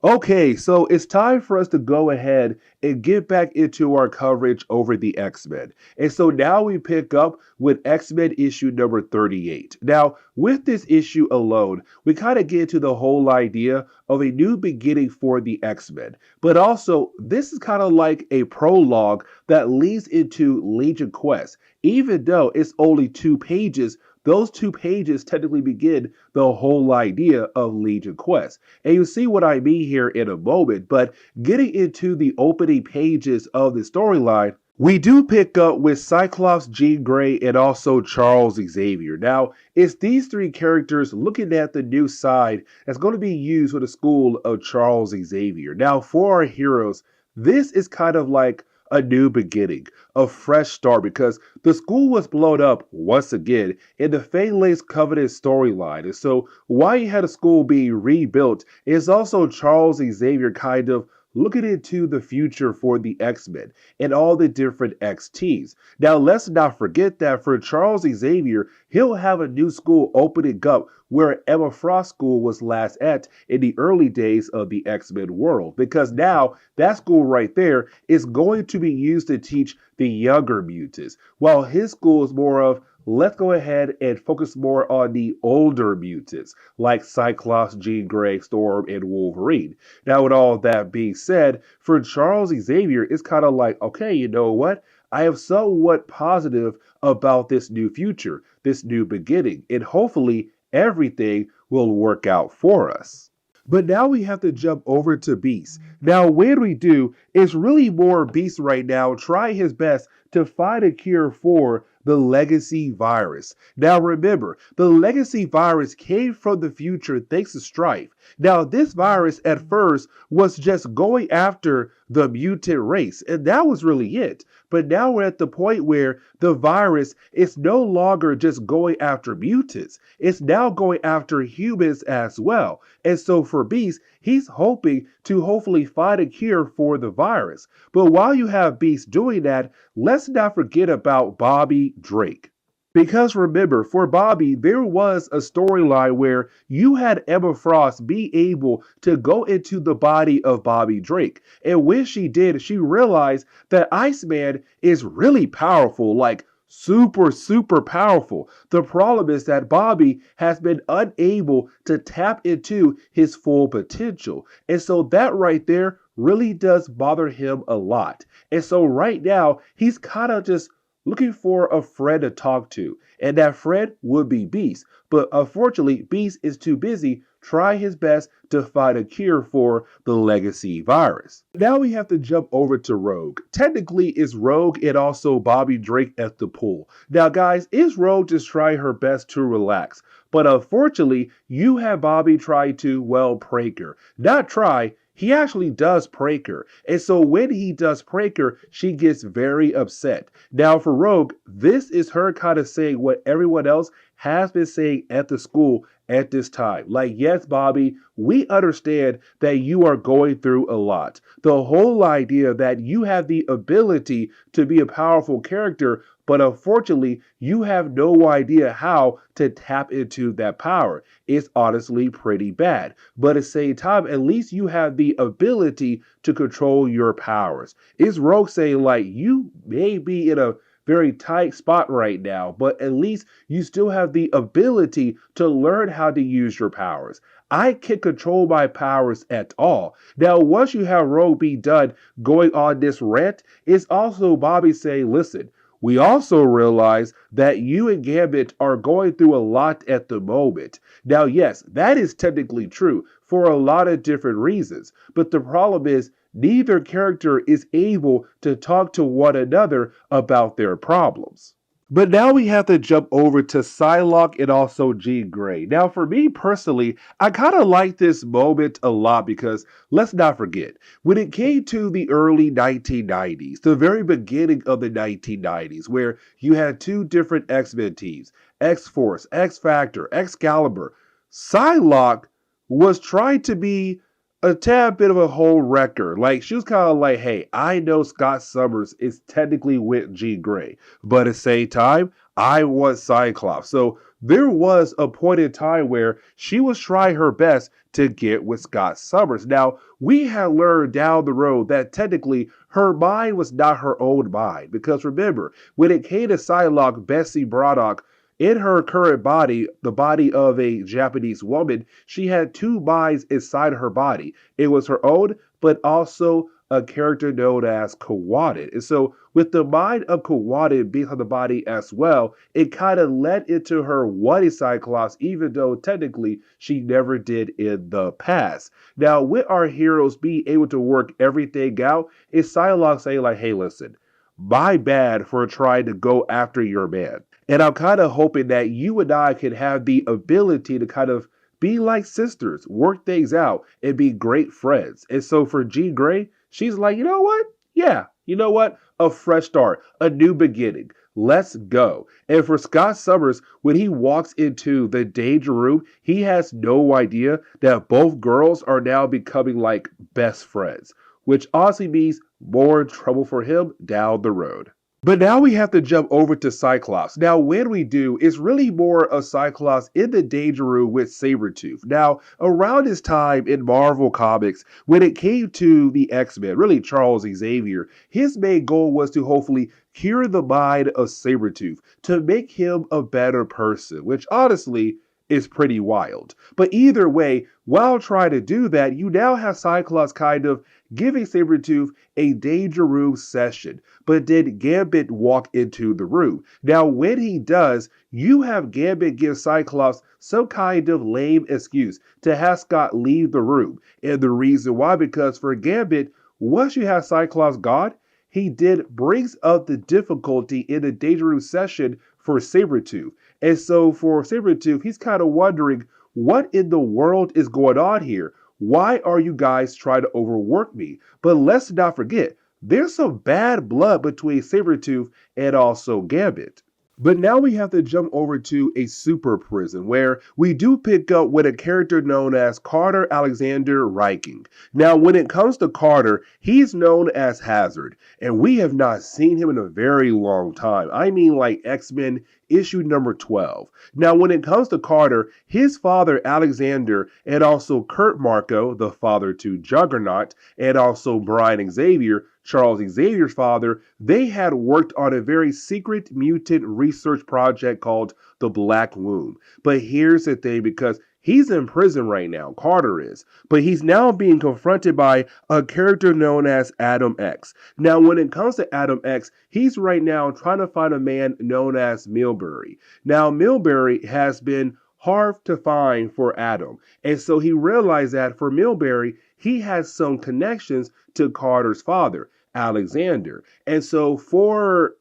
Okay, so it's time for us to go ahead and get back into our coverage over the X-Men. And so now we pick up with X-Men issue number 38. Now, with this issue alone, we kind of get into the whole idea of a new beginning for the X-Men. But also, this is kind of like a prologue that leads into Legion Quest. Even though it's only 2 pages, those 2 pages technically begin the whole idea of Legion Quest. And you'll see what I mean here in a moment, but getting into the opening pages of the storyline, we do pick up with Cyclops, Jean Grey, and also Charles Xavier. Now, it's these 3 characters looking at the new side that's going to be used for the school of Charles Xavier. Now, for our heroes, this is kind of like a new beginning, a fresh start, because the school was blown up once again in the Phalanx Covenant storyline. And so, why you had a school being rebuilt is also Charles Xavier kind of looking into the future for the X-Men and all the different X teams. Now, let's not forget that for Charles Xavier, he'll have a new school opening up where Emma Frost School was last at in the early days of the X-Men world, because now that school right there is going to be used to teach the younger mutants, while his school is more of, let's go ahead and focus more on the older mutants like Cyclops, Jean Grey, Storm, and Wolverine. Now, with all that being said, for Charles Xavier, it's kind of like, okay, you know what? I am somewhat positive about this new future, this new beginning, and hopefully everything will work out for us. But now we have to jump over to Beast. Now, when we do, it's really more Beast right now trying his best to find a cure for the legacy virus. Now, remember, the legacy virus came from the future thanks to Strife. Now, this virus at first was just going after the mutant race, and that was really it. But now we're at the point where the virus is no longer just going after mutants, it's now going after humans as well. And so for Beast, he's hoping to hopefully find a cure for the virus. But while you have Beast doing that, let's not forget about Bobby Drake. Because remember, for Bobby, there was a storyline where you had Emma Frost be able to go into the body of Bobby Drake. And when she did, she realized that Iceman is really powerful, like super, super powerful. The problem is that Bobby has been unable to tap into his full potential. And so that right there really does bother him a lot. And so right now, he's kind of just looking for a friend to talk to, and that friend would be Beast. But unfortunately, Beast is too busy trying his best to find a cure for the legacy virus. Now we have to jump over to Rogue. Technically, it's Rogue and also Bobby Drake at the pool. Now, guys, is Rogue just trying her best to relax? But unfortunately, you have Bobby try to, well, prank her. Not try, he actually does prank her. And so when he does prank her, she gets very upset. Now for Rogue, this is her kind of saying what everyone else has been saying at the school at this time. Like, yes, Bobby, we understand that you are going through a lot. The whole idea that you have the ability to be a powerful character, but unfortunately, you have no idea how to tap into that power. It's honestly pretty bad. But at the same time, at least you have the ability to control your powers. It's Rogue saying, like, you may be in a very tight spot right now, but at least you still have the ability to learn how to use your powers. I can't control my powers at all. Now, once you have Rogue be done going on this rant, it's also Bobby saying, listen, we also realize that you and Gambit are going through a lot at the moment. Now, yes, that is technically true for a lot of different reasons, but the problem is neither character is able to talk to one another about their problems. But now we have to jump over to Psylocke and also Jean Grey. Now, for me personally, I kind of like this moment a lot because let's not forget, when it came to the early 1990s, the very beginning of the 1990s, where you had 2 different X-Men teams, X-Force, X-Factor, Excalibur, Psylocke was trying to be a tad bit of a whole wrecker. Like, she was kind of like, hey, I know Scott Summers is technically with Jean Grey, but at the same time, I want Cyclops. So there was a point in time where she was trying her best to get with Scott Summers. Now, we had learned down the road that technically her mind was not her own mind. Because remember, when it came to Psylocke, Bessie Braddock, in her current body, the body of a Japanese woman, she had two minds inside her body. It was her own, but also a character known as Kawadin. And so, with the mind of Kawadin being on the body as well, it kind of led into her wanting Cyclops, even though technically she never did in the past. Now, with our heroes being able to work everything out, is Psylocke saying, like, hey, listen, my bad for trying to go after your man. And I'm kind of hoping that you and I can have the ability to kind of be like sisters, work things out, and be great friends. And so for Jean Grey, she's like, you know what? Yeah, you know what? A fresh start, a new beginning. Let's go. And for Scott Summers, when he walks into the danger room, he has no idea that both girls are now becoming like best friends, which honestly means more trouble for him down the road. But now we have to jump over to Cyclops. Now, when we do, it's really more of Cyclops in the danger room with Sabretooth. Now, around this time in Marvel Comics, when it came to the X-Men, really Charles Xavier, his main goal was to hopefully cure the mind of Sabretooth, to make him a better person, which honestly is pretty wild. But either way, while trying to do that, you now have Cyclops kind of giving Sabretooth a danger room session. But did Gambit walk into the room? Now, when he does, you have Gambit give Cyclops some kind of lame excuse to have Scott leave the room. And the reason why, because for Gambit, once you have Cyclops gone, he did brings up the difficulty in the danger room session for Sabretooth. And so for Sabretooth, he's kind of wondering, what in the world is going on here? Why are you guys trying to overwork me? But let's not forget, there's some bad blood between Sabretooth and also Gambit. But now we have to jump over to a super prison where we do pick up with a character known as Carter Alexander Reiking. Now, when it comes to Carter, he's known as Hazard, and we have not seen him in a very long time. I mean, like X-Men issue number 12. Now, when it comes to Carter, his father Alexander and also Kurt Marco, the father to Juggernaut, and also Brian Xavier, Charles Xavier's father, they had worked on a very secret mutant research project called the Black Womb. But here's the thing, because he's in prison right now, Carter is, but he's now being confronted by a character known as Adam X. Now, when it comes to Adam X, he's right now trying to find a man known as Milbury. Now, Milbury has been hard to find for Adam, and so he realized that for Milbury, he has some connections to Carter's father, Alexander. And so for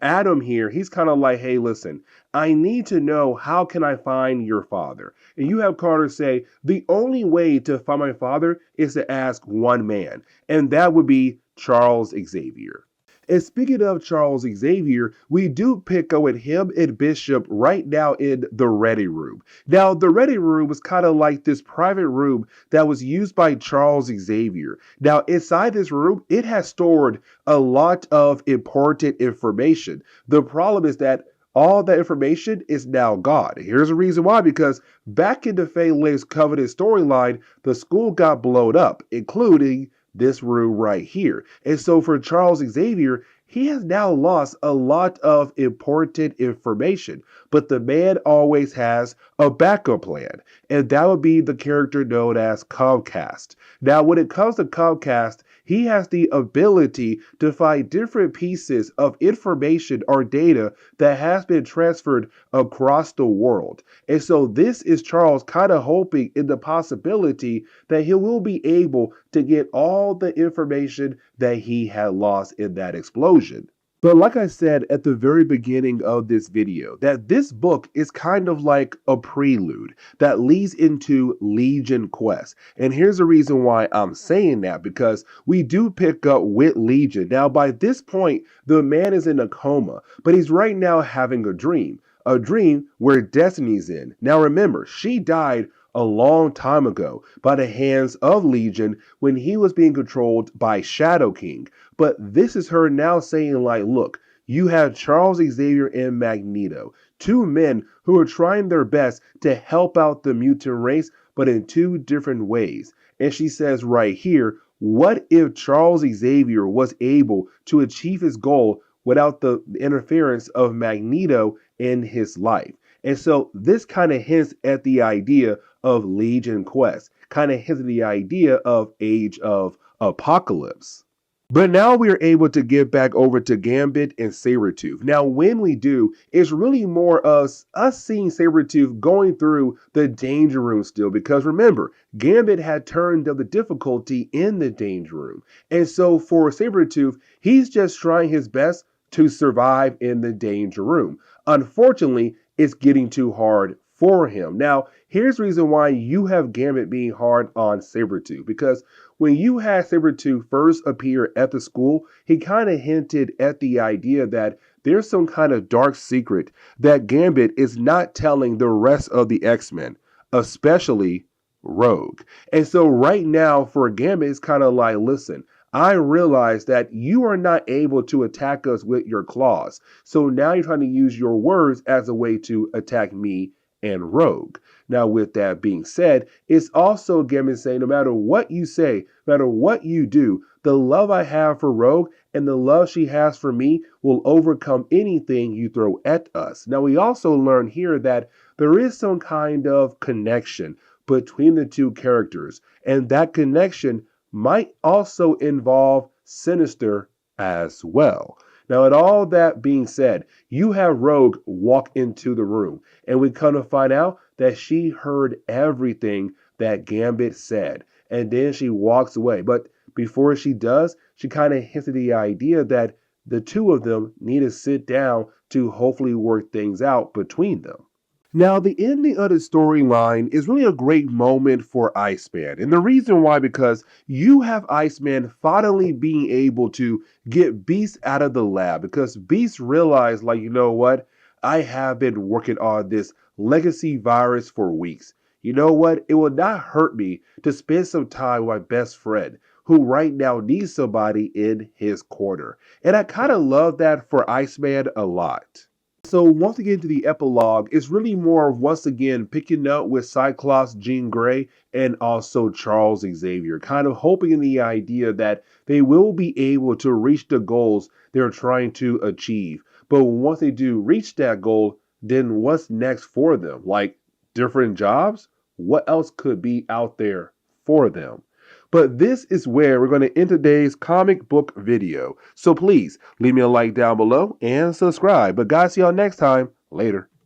Adam here, he's kind of like, hey, listen, I need to know, how can I find your father? And you have Carter say, the only way to find my father is to ask one man, and that would be Charles Xavier. And speaking of Charles Xavier, we do pick up with him and Bishop right now in the Ready Room. Now, the Ready Room was kind of like this private room that was used by Charles Xavier. Now, inside this room, it has stored a lot of important information. The problem is that all that information is now gone. Here's the reason why, because back in the Phalanx Covenant storyline, the school got blown up, including this room right here. And so for Charles Xavier, he has now lost a lot of important information, but the man always has a backup plan, and that would be the character known as Comcast. Now, when it comes to Comcast, he has the ability to find different pieces of information or data that has been transferred across the world. And so this is Charles kind of hoping in the possibility that he will be able to get all the information that he had lost in that explosion. But like I said at the very beginning of this video, that this book is kind of like a prelude that leads into Legion Quest. And here's the reason why I'm saying that, because we do pick up with Legion. Now, by this point, the man is in a coma, but he's right now having a dream where Destiny's in. Now, remember, she died a long time ago by the hands of Legion when he was being controlled by Shadow King. But this is her now saying, like, look, you have Charles Xavier and Magneto, two men who are trying their best to help out the mutant race, but in two different ways. And she says right here, what if Charles Xavier was able to achieve his goal without the interference of Magneto in his life? And so this kind of hints at the idea of Legion Quest, kind of hints at the idea of Age of Apocalypse. But now we are able to get back over to Gambit and Sabretooth. Now, when we do, it's really more us seeing Sabretooth going through the danger room still. Because remember, Gambit had turned up the difficulty in the danger room. And so for Sabretooth, he's just trying his best to survive in the danger room. Unfortunately, it's getting too hard for him. Now, here's the reason why you have Gambit being hard on Sabretooth. Because when you had Sabretooth first appear at the school, he kind of hinted at the idea that there's some kind of dark secret that Gambit is not telling the rest of the X-Men, especially Rogue. And so right now for Gambit, it's kind of like, listen, I realize that you are not able to attack us with your claws. So now you're trying to use your words as a way to attack me and Rogue. Now, with that being said, it's also Gambit saying no matter what you say, no matter what you do, the love I have for Rogue and the love she has for me will overcome anything you throw at us. Now, we also learn here that there is some kind of connection between the two characters, and that connection might also involve Sinister as well. Now, with all that being said, you have Rogue walk into the room, and we kind of find out that she heard everything that Gambit said, and then she walks away. But before she does, she kind of hints at the idea that the two of them need to sit down to hopefully work things out between them. Now, the ending of the storyline is really a great moment for Iceman. And the reason why, because you have Iceman finally being able to get Beast out of the lab. Because Beast realized, like, you know what? I have been working on this legacy virus for weeks. You know what? It will not hurt me to spend some time with my best friend, who right now needs somebody in his corner. And I kind of love that for Iceman a lot. So once again to the epilogue, it's really more of once again picking up with Cyclops, Jean Grey, and also Charles Xavier, kind of hoping in the idea that they will be able to reach the goals they're trying to achieve. But once they do reach that goal, then what's next for them? Like different jobs? What else could be out there for them? But this is where we're going to end today's comic book video. So please leave me a like down below and subscribe. But guys, see y'all next time. Later.